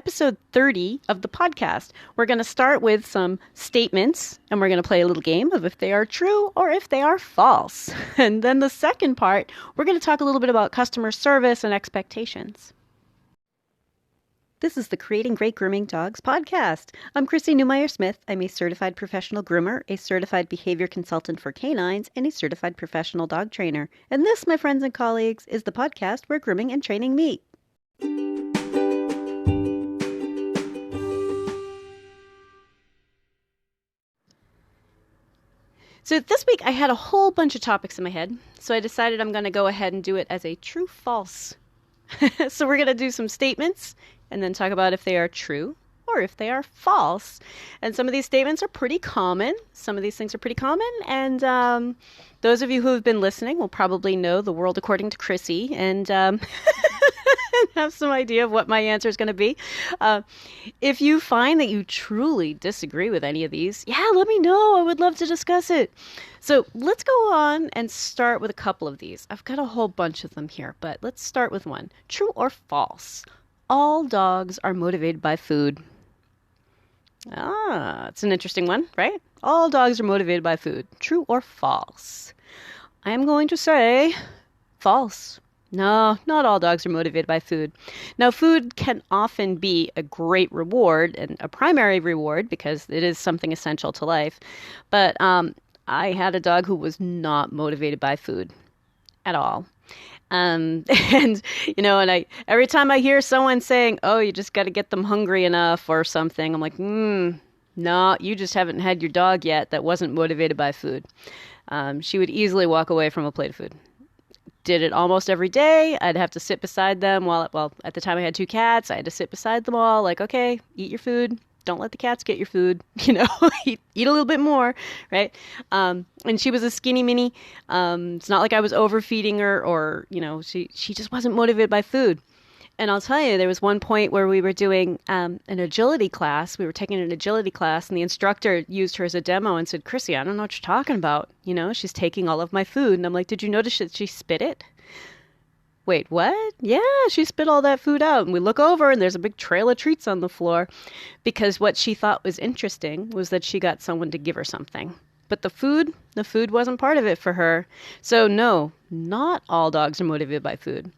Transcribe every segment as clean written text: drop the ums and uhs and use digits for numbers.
episode 30 of the podcast. We're going to start with some statements, and we're going to play a little game of if they are true or if they are false. And then the second part, we're going to talk a little bit about customer service and expectations. This is the Creating Great Grooming Dogs podcast. I'm Chrissy Newmeyer-Smith. I'm a certified professional groomer, a certified behavior consultant for canines, and a certified professional dog trainer. And this, my friends and colleagues, is the podcast where grooming and training meet. So this week I had a whole bunch of topics in my head, so I decided I'm going to go ahead and do it as a true-false. So we're going to do some statements and then talk about if they are true or if they are false. And some of these statements are pretty common. Some of these things are pretty common. And those of you who have been listening will probably know the world according to Chrissy and have some idea of what my answer is going to be. If you find that you truly disagree with any of these, let me know. I would love to discuss it. So let's go on and start with a couple of these. I've got a whole bunch of them here, but let's start with one. True or false? All dogs are motivated by food. It's an interesting one, right? All dogs are motivated by food. True or false? I am going to say false. No, not all dogs are motivated by food. Now, food can often be a great reward and a primary reward because it is something essential to life. But I had a dog who was not motivated by food at all. And every time I hear someone saying, oh, you just got to get them hungry enough or something, I'm like, no, you just haven't had your dog yet that wasn't motivated by food. She would easily walk away from a plate of food. Did it almost every day. I'd have to sit beside them at the time I had 2 cats, I had to sit beside them all like, okay, eat your food. Don't let the cats get your food, eat a little bit more, right? And she was a skinny mini. It's not like I was overfeeding her or, she just wasn't motivated by food. And I'll tell you, there was one point where we were doing an agility class. We were taking an agility class, and the instructor used her as a demo and said, Chrissy, I don't know what you're talking about. She's taking all of my food. And I'm like, did you notice that she spit it? Wait, what? Yeah, she spit all that food out. And we look over and there's a big trail of treats on the floor because what she thought was interesting was that she got someone to give her something. But the food wasn't part of it for her. So no, not all dogs are motivated by food.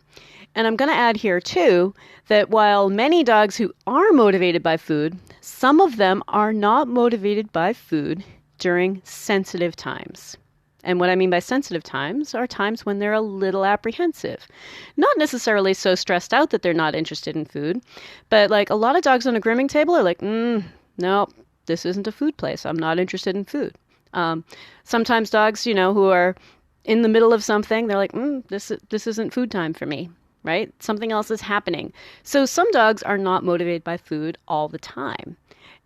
And I'm going to add here too that while many dogs who are motivated by food, some of them are not motivated by food during sensitive times. And what I mean by sensitive times are times when they're a little apprehensive. Not necessarily so stressed out that they're not interested in food, but like a lot of dogs on a grooming table are like, no, this isn't a food place. I'm not interested in food. Sometimes dogs, who are in the middle of something, they're like, this isn't food time for me, right? Something else is happening. So some dogs are not motivated by food all the time.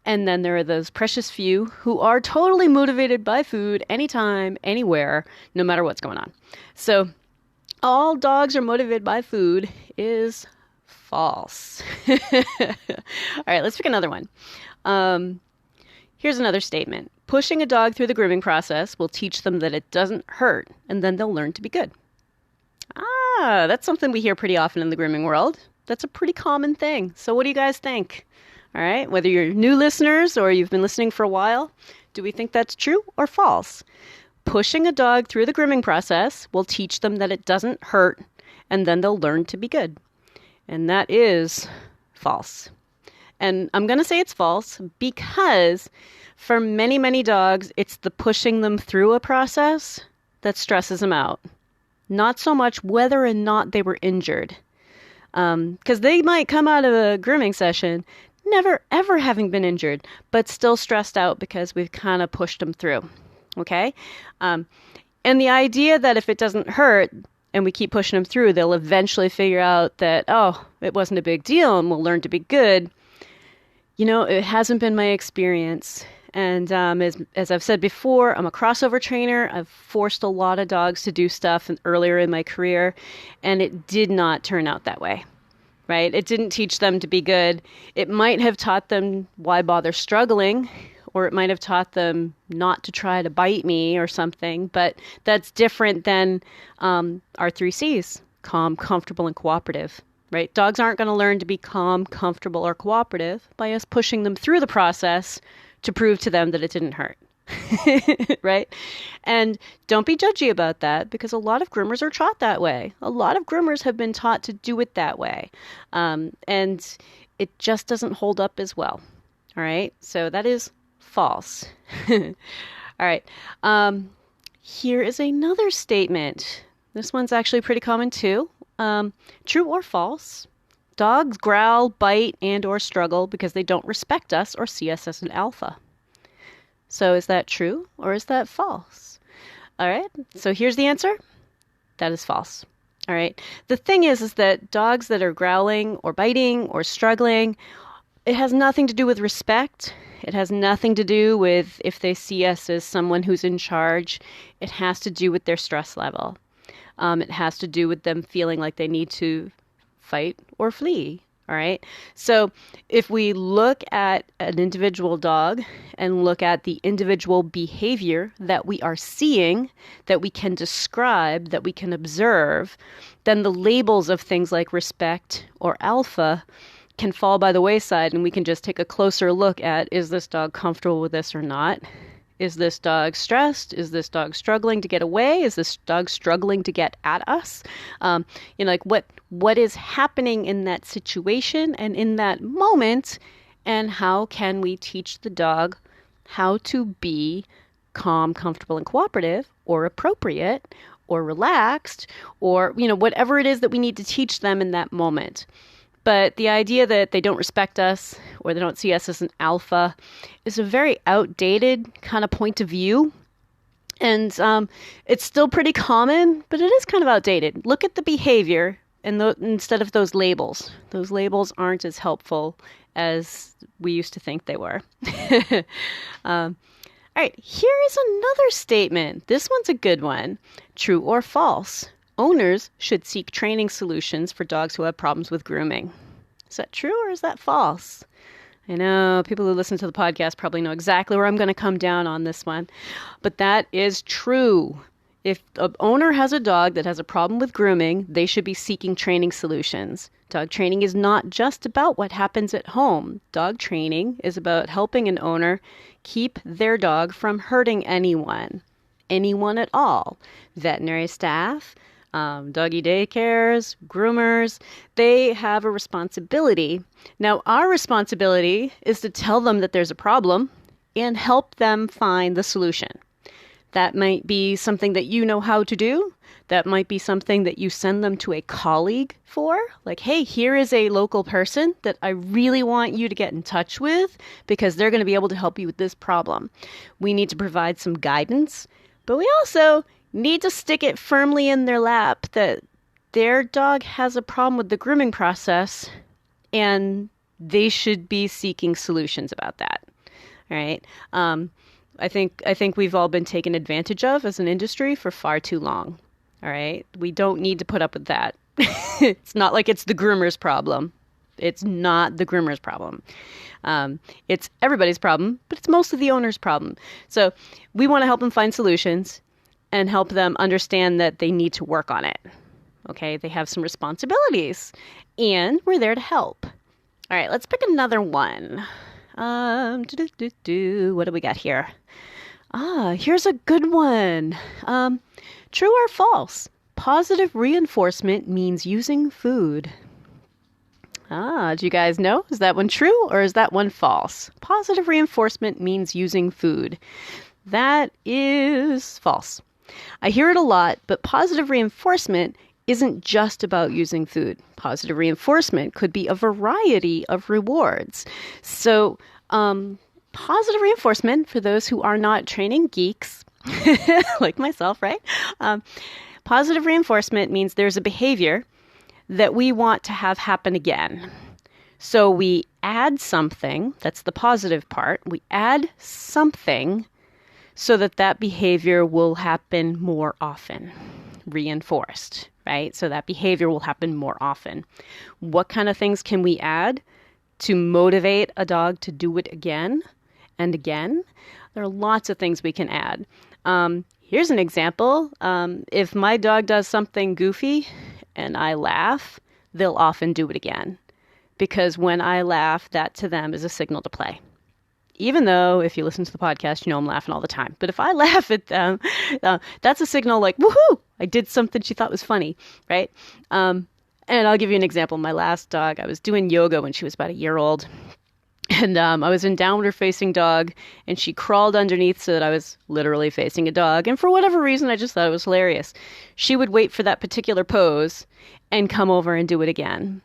And then there are those precious few who are totally motivated by food anytime, anywhere, no matter what's going on. So all dogs are motivated by food is false. All right, let's pick another one. Here's another statement. Pushing a dog through the grooming process will teach them that it doesn't hurt, and then they'll learn to be good. That's something we hear pretty often in the grooming world. That's a pretty common thing. So what do you guys think? All right, whether you're new listeners or you've been listening for a while, do we think that's true or false? Pushing a dog through the grooming process will teach them that it doesn't hurt, and then they'll learn to be good. And that is false. And I'm going to say it's false because for many, many dogs, it's the pushing them through a process that stresses them out. Not so much whether or not they were injured. Because they might come out of a grooming session never, ever having been injured, but still stressed out because we've kind of pushed them through. Okay? And the idea that if it doesn't hurt and we keep pushing them through, they'll eventually figure out that, it wasn't a big deal and we'll learn to be good. It hasn't been my experience. And as I've said before, I'm a crossover trainer. I've forced a lot of dogs to do stuff earlier in my career, and it did not turn out that way. Right? It didn't teach them to be good. It might have taught them why bother struggling, or it might have taught them not to try to bite me or something. But that's different than our 3 C's, calm, comfortable, and cooperative. right? Dogs aren't going to learn to be calm, comfortable, or cooperative by us pushing them through the process to prove to them that it didn't hurt. Right? And don't be judgy about that, because a lot of groomers are taught that way. A lot of groomers have been taught to do it that way. And it just doesn't hold up as well. All right? So that is false. All right. Here is another statement. This one's actually pretty common too. True or false? Dogs growl, bite, and or struggle because they don't respect us or see us as an alpha. So is that true or is that false? All right. So here's the answer. That is false. All right. The thing is that dogs that are growling or biting or struggling, it has nothing to do with respect. It has nothing to do with if they see us as someone who's in charge. It has to do with their stress level. It has to do with them feeling like they need to fight or flee. All right. So if we look at an individual dog and look at the individual behavior that we are seeing, that we can describe, that we can observe, then the labels of things like respect or alpha can fall by the wayside, and we can just take a closer look at, is this dog comfortable with this or not? Is this dog stressed? Is this dog struggling to get away? Is this dog struggling to get at us? Like what is happening in that situation and in that moment, and how can we teach the dog how to be calm, comfortable, and cooperative, or appropriate, or relaxed, or whatever it is that we need to teach them in that moment. But the idea that they don't respect us or they don't see us as an alpha is a very outdated kind of point of view. And it's still pretty common, but it is kind of outdated. Look at the behavior instead of those labels. Those labels aren't as helpful as we used to think they were. All right, here is another statement. This one's a good one. True or false? Owners should seek training solutions for dogs who have problems with grooming. Is that true or is that false? I know people who listen to the podcast probably know exactly where I'm going to come down on this one, but that is true. If an owner has a dog that has a problem with grooming, they should be seeking training solutions. Dog training is not just about what happens at home. Dog training is about helping an owner keep their dog from hurting anyone at all. Veterinary staff, doggy daycares, groomers, they have a responsibility. Now, our responsibility is to tell them that there's a problem and help them find the solution. That might be something that you know how to do. That might be something that you send them to a colleague for. Like, hey, here is a local person that I really want you to get in touch with because they're going to be able to help you with this problem. We need to provide some guidance, but we also need to stick it firmly in their lap that their dog has a problem with the grooming process and they should be seeking solutions about that. All right. I think we've all been taken advantage of as an industry for far too long. All right. We don't need to put up with that. It's not like it's the groomer's problem. It's not the groomer's problem. It's everybody's problem, but it's mostly the owner's problem. So we want to help them find solutions and help them understand that they need to work on it. Okay, they have some responsibilities, and we're there to help. All right, let's pick another one. What do we got here? Here's a good one. True or false? Positive reinforcement means using food. Do you guys know? Is that one true or is that one false? Positive reinforcement means using food. That is false. I hear it a lot, but positive reinforcement isn't just about using food. Positive reinforcement could be a variety of rewards. So, positive reinforcement, for those who are not training geeks, like myself, right? Positive reinforcement means there's a behavior that we want to have happen again. So we add something, that's the positive part, we add something so that behavior will happen more often, reinforced, right? So that behavior will happen more often. What kind of things can we add to motivate a dog to do it again and again? There are lots of things we can add. Here's an example. If my dog does something goofy and I laugh, they'll often do it again. Because when I laugh, that to them is a signal to play. Even though if you listen to the podcast, you know I'm laughing all the time. But if I laugh at them, that's a signal like, woohoo, I did something she thought was funny, right? And I'll give you an example. My last dog, I was doing yoga when she was about a year old. And I was in downward facing dog, and she crawled underneath so that I was literally facing a dog. And for whatever reason, I just thought it was hilarious. She would wait for that particular pose and come over and do it again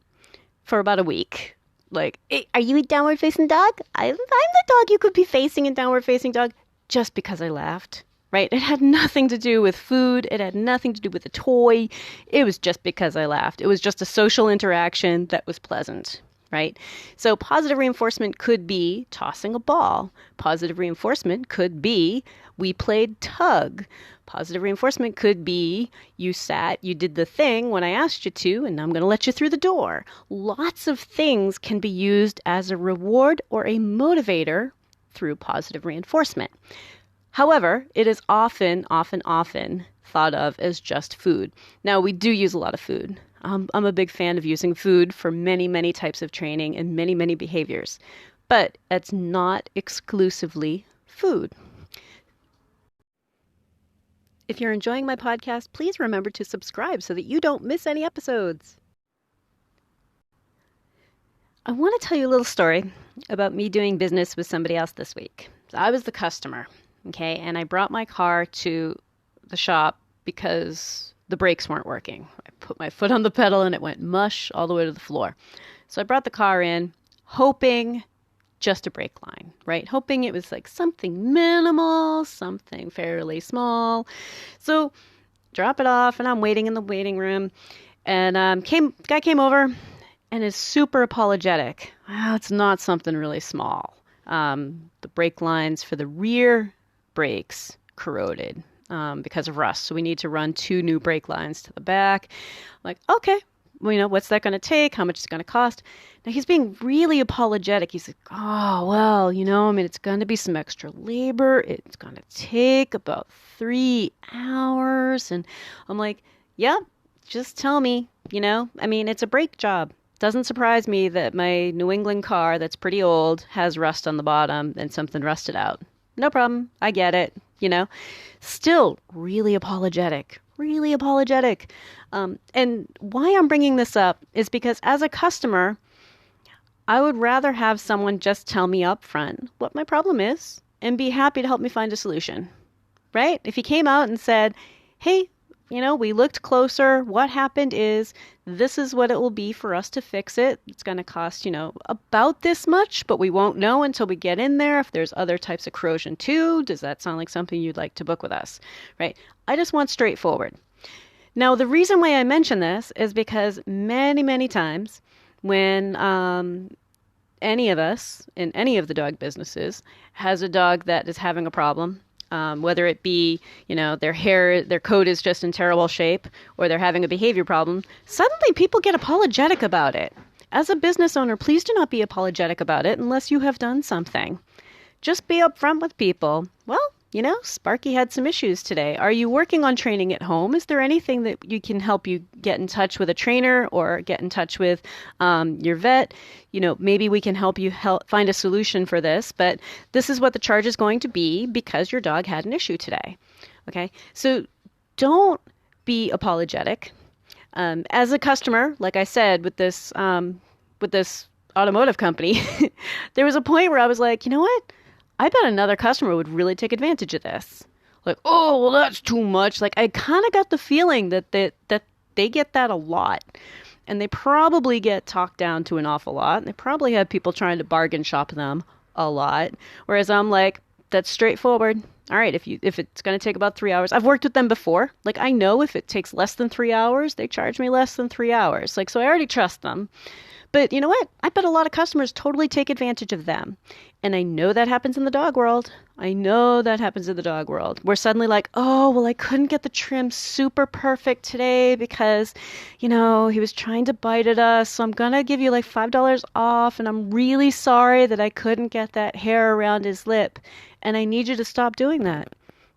for about a week. Like, hey, are you a downward facing dog? I'm the dog you could be facing, a downward facing dog, just because I laughed. Right? It had nothing to do with food. It had nothing to do with a toy. It was just because I laughed. It was just a social interaction that was pleasant. Right? So positive reinforcement could be tossing a ball. Positive reinforcement could be we played tug. Positive reinforcement could be you sat, you did the thing when I asked you to, and I'm going to let you through the door. Lots of things can be used as a reward or a motivator through positive reinforcement. However, it is often thought of as just food. Now, we do use a lot of food. I'm a big fan of using food for many, many types of training and many, many behaviors. But it's not exclusively food. If you're enjoying my podcast, please remember to subscribe so that you don't miss any episodes. I want to tell you a little story about me doing business with somebody else this week. So I was the customer. Okay, and I brought my car to the shop because the brakes weren't working. I put my foot on the pedal and it went mush all the way to the floor. So I brought the car in, hoping just a brake line, right? Hoping it was like something minimal, something fairly small. So drop it off, and I'm waiting in the waiting room, and guy came over and is super apologetic. Well, it's not something really small. The brake lines for the rear brakes corroded because of rust. So we need to run 2 new brake lines to the back. I'm like, okay, well, what's that going to take? How much is it going to cost? Now he's being really apologetic. He's like, oh, well, it's going to be some extra labor. It's going to take about 3 hours. And I'm like, yeah, just tell me, it's a brake job. Doesn't surprise me that my New England car that's pretty old has rust on the bottom and something rusted out. No problem. I get it. Still really apologetic. And why I'm bringing this up is because as a customer, I would rather have someone just tell me up front what my problem is and be happy to help me find a solution, right? If he came out and said, hey, we looked closer. What happened is this is what it will be for us to fix it. It's going to cost, about this much, but we won't know until we get in there if there's other types of corrosion too. Does that sound like something you'd like to book with us, right? I just want straightforward. Now, the reason why I mention this is because many, many times when any of us in any of the dog businesses has a dog that is having a problem, whether it be, their coat is just in terrible shape or they're having a behavior problem, suddenly people get apologetic about it. As a business owner, please do not be apologetic about it unless you have done something. Just be upfront with people. Well, Sparky had some issues today. Are you working on training at home? Is there anything that you can help you get in touch with a trainer or get in touch with your vet? Maybe we can help you find a solution for this, but this is what the charge is going to be because your dog had an issue today. Okay, so don't be apologetic. As a customer, like I said, with this automotive company, there was a point where I was like, you know what? I bet another customer would really take advantage of this. Like, oh, well, that's too much. Like, I kind of got the feeling that they get that a lot. And they probably get talked down to an awful lot. And they probably have people trying to bargain shop them a lot. Whereas I'm like, that's straightforward. All right, if it's going to take about 3 hours. I've worked with them before. Like, I know if it takes less than 3 hours, they charge me less than 3 hours. Like, so I already trust them. But you know what? I bet a lot of customers totally take advantage of them. And I know that happens in the dog world. We're suddenly like, oh, well, I couldn't get the trim super perfect today because, he was trying to bite at us. So I'm going to give you like $5 off. And I'm really sorry that I couldn't get that hair around his lip. And I need you to stop doing that.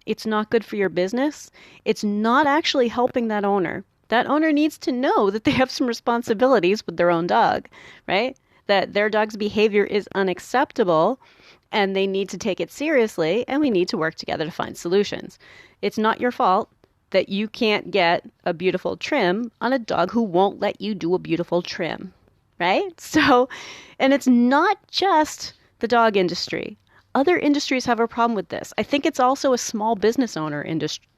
It's not good for your business. It's not actually helping that owner. That owner needs to know that they have some responsibilities with their own dog, right? That their dog's behavior is unacceptable and they need to take it seriously, and we need to work together to find solutions. It's not your fault that you can't get a beautiful trim on a dog who won't let you do a beautiful trim, right? So, and it's not just the dog industry. Other industries have a problem with this. I think it's also a small business owner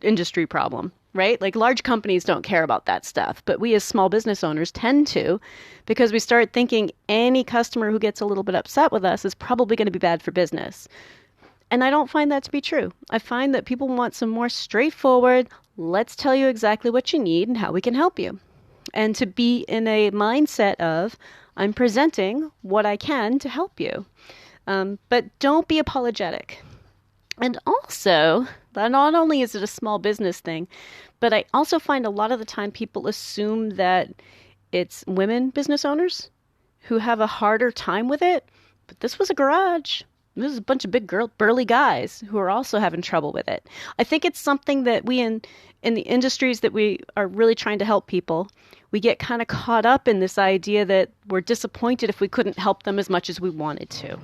industry problem, right? Like large companies don't care about that stuff, but we as small business owners tend to, because we start thinking any customer who gets a little bit upset with us is probably going to be bad for business. And I don't find that to be true. I find that people want some more straightforward, let's tell you exactly what you need and how we can help you. And to be in a mindset of, I'm presenting what I can to help you. But don't be apologetic. And also, not only is it a small business thing, but I also find a lot of the time people assume that it's women business owners who have a harder time with it. But this was a garage. This is a bunch of big burly guys who are also having trouble with it. I think it's something that we in the industries that we are really trying to help people, we get kind of caught up in this idea that we're disappointed if we couldn't help them as much as we wanted to.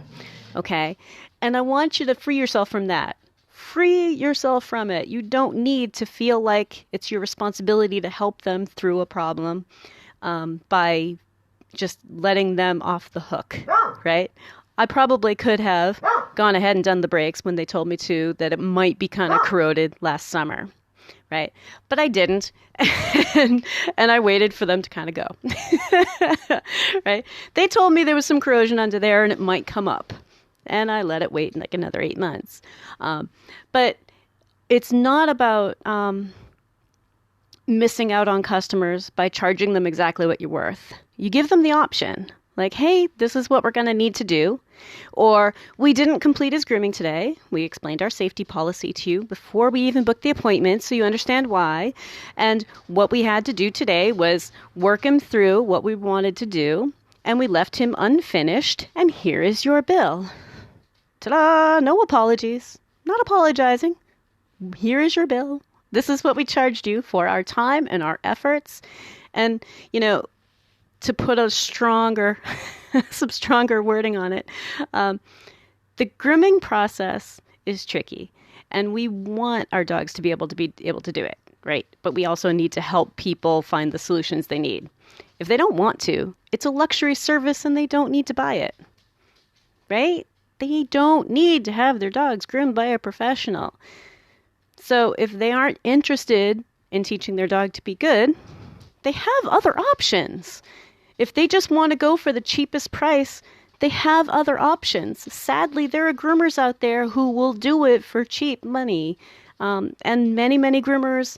Okay? And I want you to free yourself from that. Free yourself from it. You don't need to feel like it's your responsibility to help them through a problem by just letting them off the hook, right? I probably could have gone ahead and done the brakes when they told me to, that it might be kind of corroded last summer, right? But I didn't, and I waited for them to kind of go, right? They told me there was some corrosion under there and it might come up, and I let it wait like another 8 months. But it's not about missing out on customers by charging them exactly what you're worth. You give them the option. Like, hey, this is what we're going to need to do. Or, we didn't complete his grooming today. We explained our safety policy to you before we even booked the appointment, so you understand why. And what we had to do today was work him through what we wanted to do, and we left him unfinished, and here is your bill. Ta-da! No apologies. Not apologizing. Here is your bill. This is what we charged you for our time and our efforts. And, you know, to put a stronger, some stronger wording on it, the grooming process is tricky, and we want our dogs to be able to do it, right? But we also need to help people find the solutions they need. If they don't want to, it's a luxury service, and they don't need to buy it, right? They don't need to have their dogs groomed by a professional. So if they aren't interested in teaching their dog to be good, they have other options. If they just want to go for the cheapest price, they have other options. Sadly, there are groomers out there who will do it for cheap money. And many, many groomers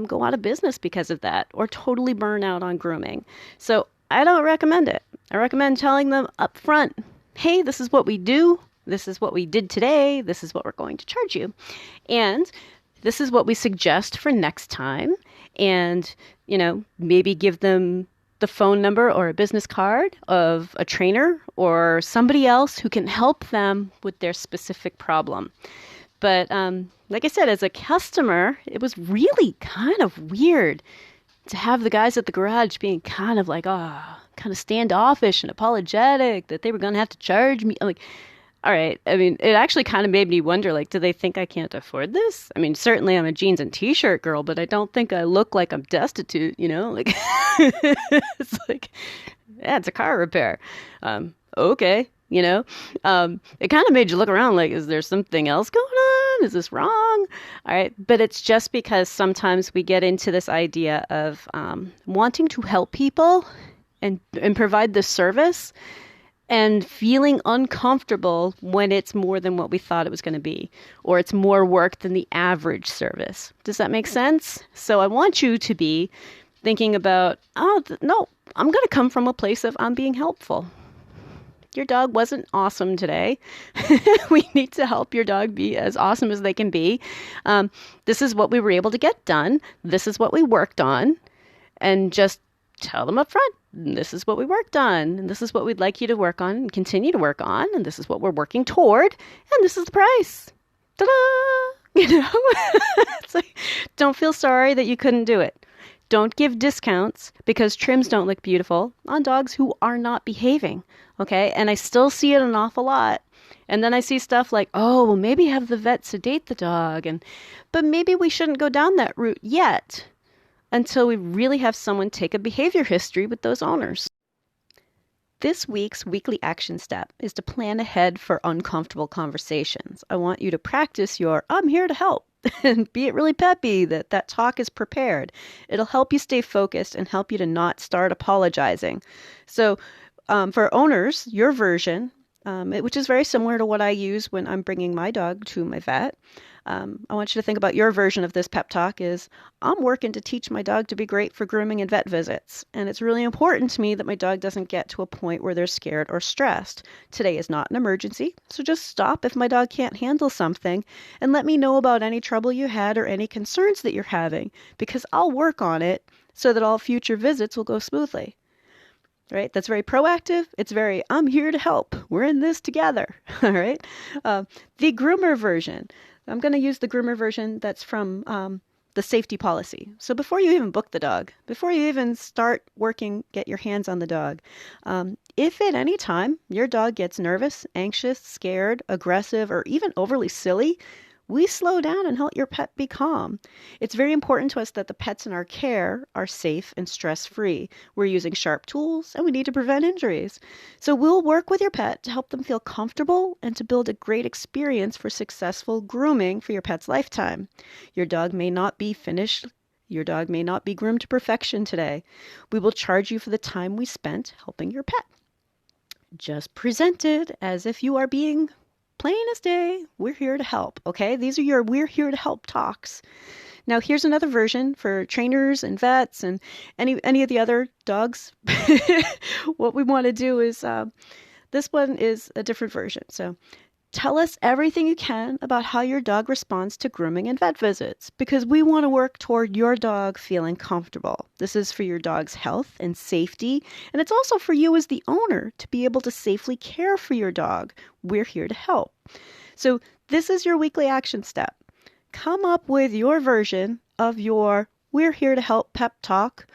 go out of business because of that, or totally burn out on grooming. So I don't recommend it. I recommend telling them up front, hey, this is what we do. This is what we did today. This is what we're going to charge you. And this is what we suggest for next time. And, you know, maybe give them the phone number or a business card of a trainer or somebody else who can help them with their specific problem. But like I said, as a customer, it was really kind of weird to have the guys at the garage being kind of like, kind of standoffish and apologetic that they were going to have to charge me. I'm like, all right. I mean, it actually kind of made me wonder, like, do they think I can't afford this? I mean, certainly I'm a jeans and t-shirt girl, but I don't think I look like I'm destitute, you know? Like, it's like, yeah, it's a car repair. Okay, you know? It kind of made you look around like, is there something else going on? Is this wrong? All right. But it's just because sometimes we get into this idea of wanting to help people and provide the service, and feeling uncomfortable when it's more than what we thought it was going to be, or it's more work than the average service. Does that make sense? So I want you to be thinking about, no, I'm going to come from a place of I'm being helpful. Your dog wasn't awesome today. We need to help your dog be as awesome as they can be. This is what we were able to get done. This is what we worked on. And just tell them up front, this is what we worked on, and this is what we'd like you to work on and continue to work on, and this is what we're working toward, and this is the price. Ta-da! You know? It's like, don't feel sorry that you couldn't do it. Don't give discounts because trims don't look beautiful on dogs who are not behaving. Okay. And I still see it an awful lot. And then I see stuff like, oh, well, maybe have the vet sedate the dog. But maybe we shouldn't go down that route yet until we really have someone take a behavior history with those owners. This week's weekly action step is to plan ahead for uncomfortable conversations. I want you to practice your I'm here to help and be it really peppy that talk is prepared. It'll help you stay focused and help you to not start apologizing. So for owners, your version, which is very similar to what I use when I'm bringing my dog to my vet. I want you to think about your version of this pep talk is, I'm working to teach my dog to be great for grooming and vet visits. And it's really important to me that my dog doesn't get to a point where they're scared or stressed. Today is not an emergency, so just stop if my dog can't handle something and let me know about any trouble you had or any concerns that you're having, because I'll work on it so that all future visits will go smoothly. Right? That's very proactive. It's very, I'm here to help. We're in this together. All right. The groomer version. I'm going to use the groomer version that's from the safety policy. So before you even book the dog, before you even start working, get your hands on the dog, if at any time your dog gets nervous, anxious, scared, aggressive, or even overly silly, we slow down and help your pet be calm. It's very important to us that the pets in our care are safe and stress-free. We're using sharp tools and we need to prevent injuries. So we'll work with your pet to help them feel comfortable and to build a great experience for successful grooming for your pet's lifetime. Your dog may not be finished. Your dog may not be groomed to perfection today. We will charge you for the time we spent helping your pet. Just present it as if you are being plain as day. We're here to help. Okay. These are your we're here to help talks. Now here's another version for trainers and vets and any of the other dogs. What we want to do is this one is a different version. So tell us everything you can about how your dog responds to grooming and vet visits, because we want to work toward your dog feeling comfortable. This is for your dog's health and safety, and it's also for you as the owner to be able to safely care for your dog. We're here to help. So this is your weekly action step. Come up with your version of your we're here to help pep talk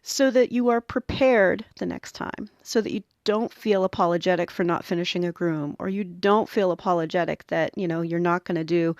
so that you are prepared the next time, so that you don't feel apologetic for not finishing a groom, or you don't feel apologetic that, you're not going to do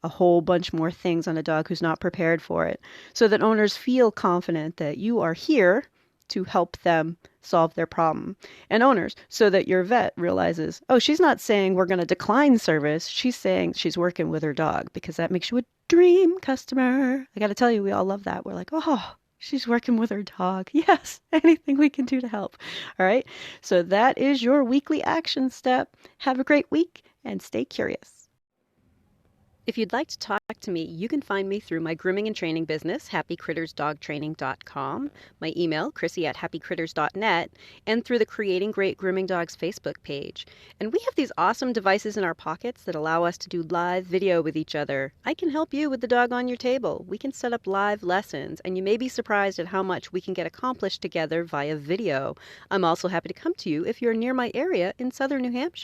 a whole bunch more things on a dog who's not prepared for it, so that owners feel confident that you are here to help them solve their problem. And owners, so that your vet realizes, oh, she's not saying we're going to decline service. She's saying she's working with her dog, because that makes you a dream customer. I got to tell you, we all love that. We're like, oh, she's working with her dog. Yes, anything we can do to help. All right. So that is your weekly action step. Have a great week and stay curious. If you'd like to talk to me, you can find me through my grooming and training business, happycrittersdogtraining.com, my email, chrissy@happycritters.net, and through the Creating Great Grooming Dogs Facebook page. And we have these awesome devices in our pockets that allow us to do live video with each other. I can help you with the dog on your table. We can set up live lessons, and you may be surprised at how much we can get accomplished together via video. I'm also happy to come to you if you're near my area in southern New Hampshire.